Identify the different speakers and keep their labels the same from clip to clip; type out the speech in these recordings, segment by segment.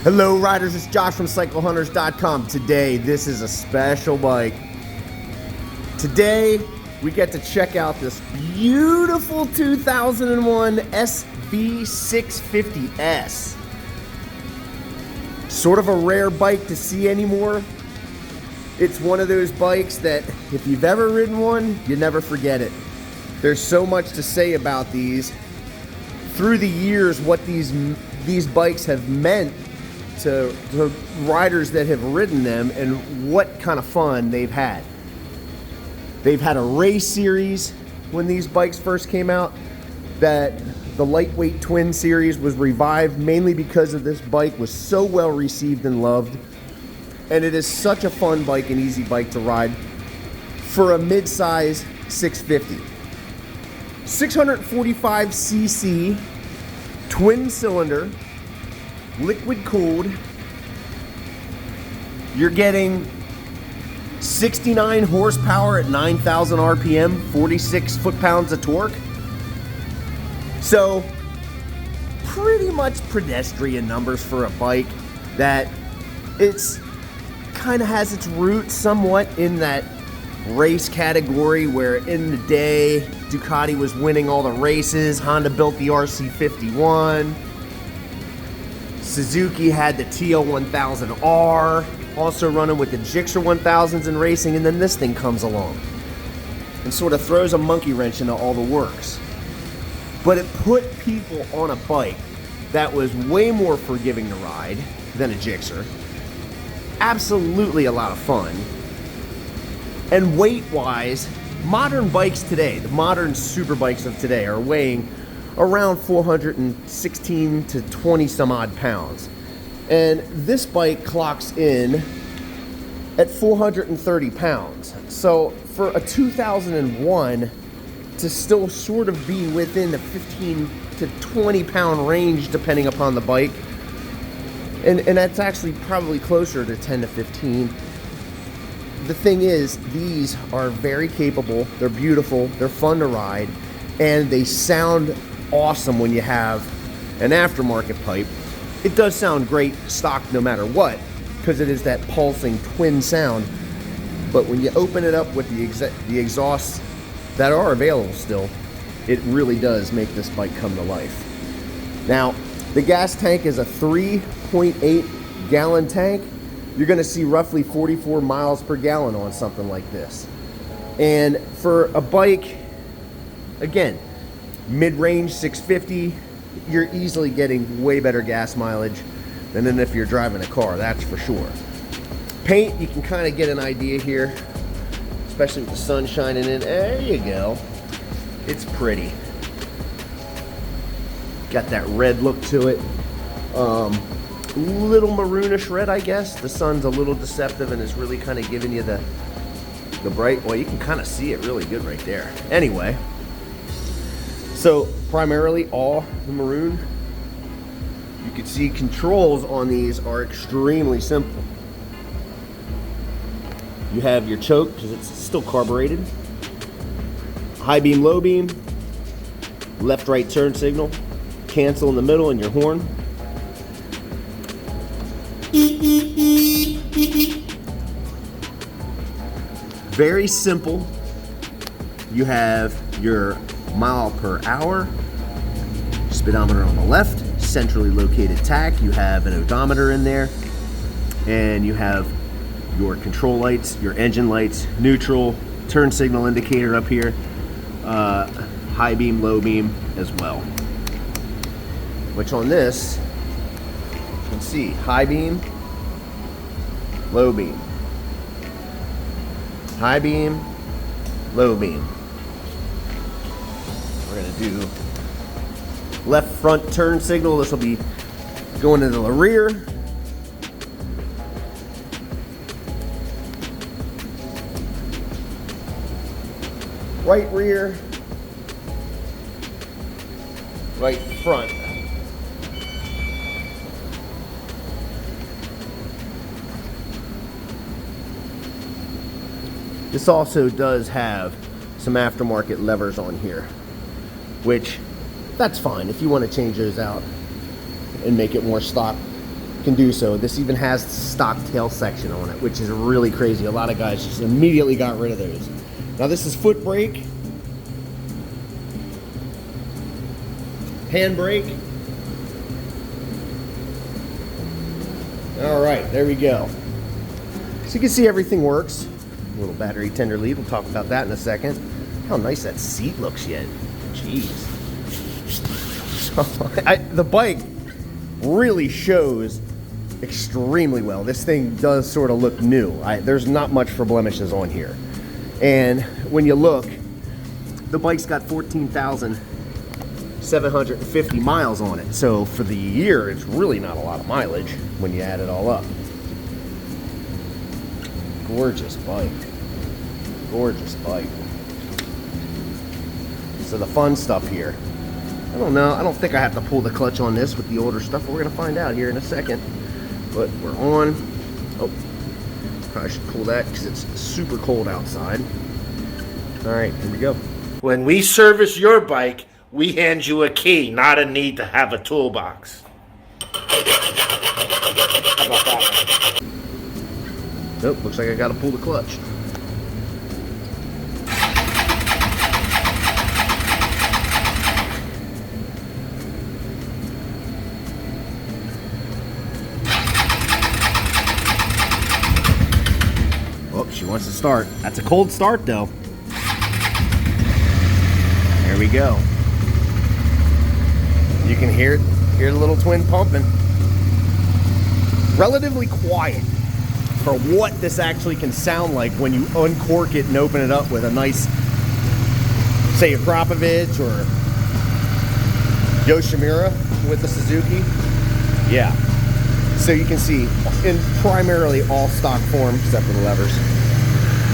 Speaker 1: Hello riders, it's Josh from CycleHunters.com. Today, this is a special bike. Today, we get to check out this beautiful 2001 SV650s. Sort of a rare bike to see anymore. It's one of those bikes that if you've ever ridden one, you never forget it. There's so much to say about these. Through the years, what these bikes have meant to riders that have ridden them and what kind of fun they've had. They've had a race series when these bikes first came out, that the lightweight twin series was revived mainly because of this bike was so well received and loved, and it is such a fun bike and easy bike to ride for a mid-size 650. 645cc twin cylinder, liquid cooled. You're getting 69 horsepower at 9,000 RPM, 46 foot-pounds of torque. So pretty much pedestrian numbers for a bike that it's kind of has its roots somewhat in that race category where in the day Ducati was winning all the races. Honda built the RC51. Suzuki had the TL1000R, also running with the Gixxer 1000s in racing, and then this thing comes along and sort of throws a monkey wrench into all the works. But it put people on a bike that was way more forgiving to ride than a Gixxer. Absolutely a lot of fun. And weight-wise, modern bikes today, the modern super bikes of today, are weighing around 416 to 20 some odd pounds. And this bike clocks in at 430 pounds. So for a 2001 to still sort of be within the 15 to 20 pound range depending upon the bike, and that's actually probably closer to 10 to 15. The thing is, these are very capable, they're beautiful, they're fun to ride, and they sound awesome when you have an aftermarket pipe. It does sound great stock no matter what, because it is that pulsing twin sound. But when you open it up with the exhausts that are available still, it really does make this bike come to life. Now, the gas tank is a 3.8 gallon tank. You're going to see roughly 44 miles per gallon on something like this. And for a bike, again, mid-range 650, you're easily getting way better gas mileage than if you're driving a car, that's for sure. Paint, you can kind of get an idea here, especially with the sun shining in. There you go. It's pretty. Got that red look to it. Little maroonish red, I guess. The sun's a little deceptive and is really kind of giving you the bright, well, you can kind of see it really good right there. Anyway, so primarily all the maroon. You can see controls on these are extremely simple. You have your choke, because it's still carbureted. High beam, low beam. Left, right turn signal. Cancel in the middle, and your horn. Very simple. You have your mile per hour, speedometer on the left, centrally located tach. You have an odometer in there, and you have your control lights, your engine lights, neutral, turn signal indicator up here, high beam, low beam as well. Which on this, you can see high beam, low beam, high beam, low beam. We're gonna do left front turn signal. This will be going into the rear. Right rear, right front. This also does have some aftermarket levers on here, which that's fine if you want to change those out and make it more stock can do so. This even has stock tail section on it, which is really crazy. A lot of guys just immediately got rid of those. Now this is foot brake, hand brake. All right, there we go. So you can see everything works. A little battery tender lead, we'll talk about that in a second. How nice that seat looks yet. Jeez. The bike really shows extremely well. This thing does sort of look new. There's not much for blemishes on here. And when you look, the bike's got 14,750 miles on it. So for the year, it's really not a lot of mileage when you add it all up. Gorgeous bike. Gorgeous bike. So the fun stuff here. I don't know. I don't think I have to pull the clutch on this with the older stuff. We're going to find out here in a second. But we're on. Oh, probably should pull that because it's super cold outside. All right, here we go.
Speaker 2: When we service your bike, we hand you a key, not a need to have a toolbox. How about that one?
Speaker 1: Nope, looks like I got to pull the clutch. Oh, she wants to start. That's a cold start though. There we go. You can hear the little twin pumping. Relatively quiet for what this actually can sound like when you uncork it and open it up with a nice, say, a Krapovich or Yoshimura with the Suzuki. Yeah. So you can see in primarily all stock form, except for the levers.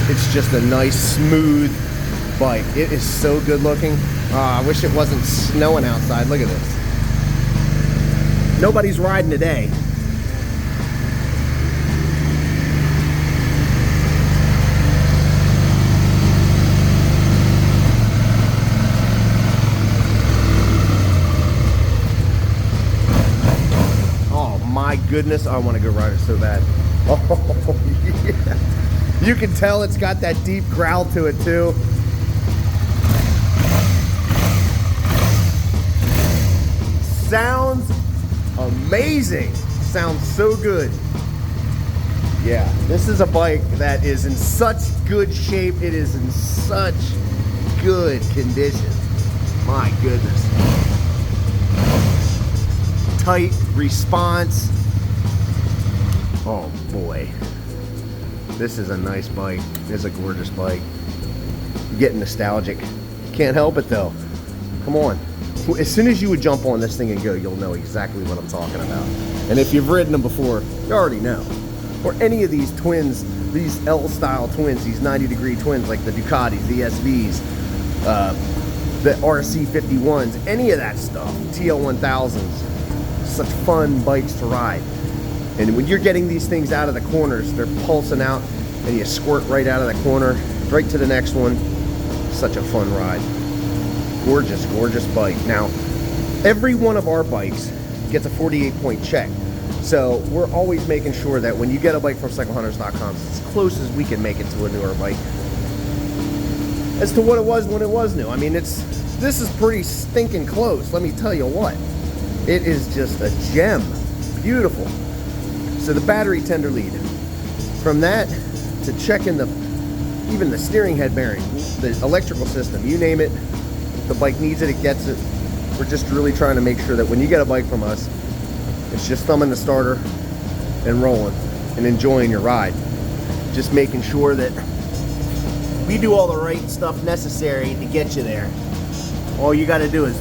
Speaker 1: It's just a nice, smooth bike. It is so good looking. I wish it wasn't snowing outside. Look at this. Nobody's riding today. My goodness, I want to go ride it so bad. Oh, yeah. You can tell it's got that deep growl to it too. Sounds amazing. Sounds so good. Yeah, this is a bike that is in such good shape. It is in such good condition. My goodness. Tight response. Oh boy, this is a nice bike. It's a gorgeous bike. I'm getting nostalgic. Can't help it though. Come on. As soon as you would jump on this thing and go, you'll know exactly what I'm talking about. And if you've ridden them before, you already know. Or any of these twins, these L-style twins, these 90-degree twins like the Ducatis, the SVs, the RC51s, any of that stuff, TL1000s. Such fun bikes to ride. And when you're getting these things out of the corners, they're pulsing out and you squirt right out of the corner right to the next one. Such a fun ride. Gorgeous, gorgeous bike. Now, every one of our bikes gets a 48-point check. So we're always making sure that when you get a bike from CycleHunters.com, it's as close as we can make it to a newer bike as to what it was when it was new. I mean, this is pretty stinking close, let me tell you what. It is just a gem. Beautiful. So the battery tender lead. From that to checking even the steering head bearing, the electrical system, you name it, if the bike needs it, it gets it. We're just really trying to make sure that when you get a bike from us, it's just thumbing the starter and rolling and enjoying your ride. Just making sure that we do all the right stuff necessary to get you there. All you got to do is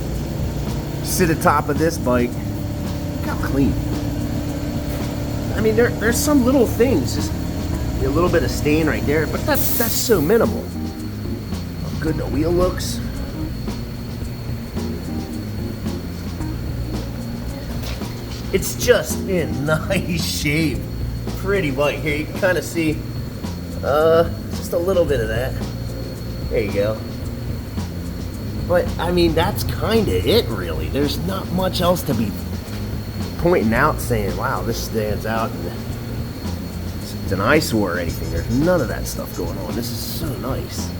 Speaker 1: sit atop of this bike. Look how clean. I mean, there's some little things, just a little bit of stain right there, but that's so minimal. How good the wheel looks. It's just in nice shape. Pretty bike. Here you can kind of see just a little bit of that. There you go. But I mean, that's kind of it really. There's not much else to be pointing out saying, wow, this stands out and it's an eyesore or anything. There's none of that stuff going on. This is so nice.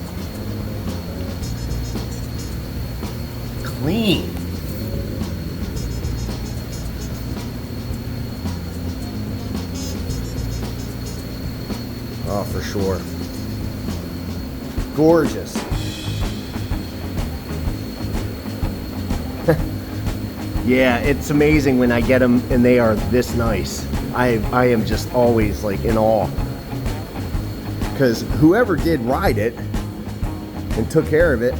Speaker 1: Clean. Oh, for sure. Gorgeous. Yeah, it's amazing when I get them and they are this nice. I am just always like in awe. Because whoever did ride it and took care of it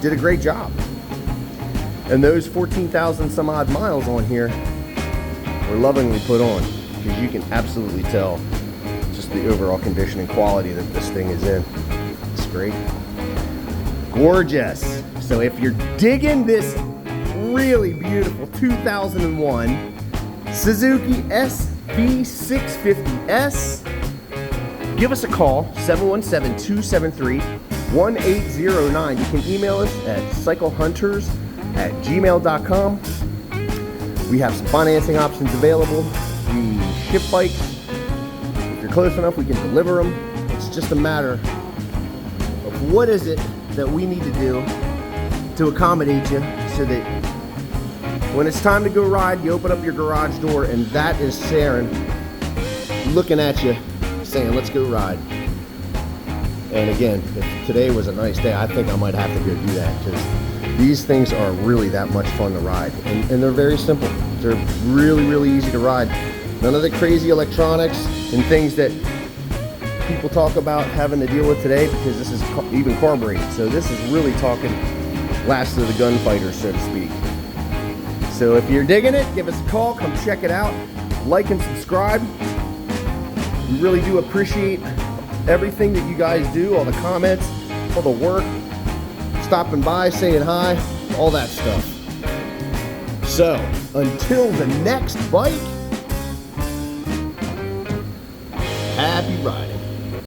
Speaker 1: did a great job. And those 14,000 some odd miles on here were lovingly put on, because you can absolutely tell just the overall condition and quality that this thing is in. It's great. Gorgeous. So if you're digging this really beautiful 2001 Suzuki SV650s, give us a call, 717-273-1809. You can email us at cyclehunters@gmail.com. We have some financing options available. We ship bikes. If you're close enough, we can deliver them. It's just a matter of what is it that we need to do to accommodate you, so that when it's time to go ride, you open up your garage door and that is Sharon looking at you saying, let's go ride. And again, if today was a nice day, I think I might have to go do that, because these things are really that much fun to ride. And they're very simple. They're really, really easy to ride. None of the crazy electronics and things that people talk about having to deal with today, because this is even carbureted. So this is really talking last of the gunfighters, so to speak. So if you're digging it, give us a call, come check it out, like and subscribe. We really do appreciate everything that you guys do, all the comments, all the work, stopping by, saying hi, all that stuff. So until the next bike, happy riding.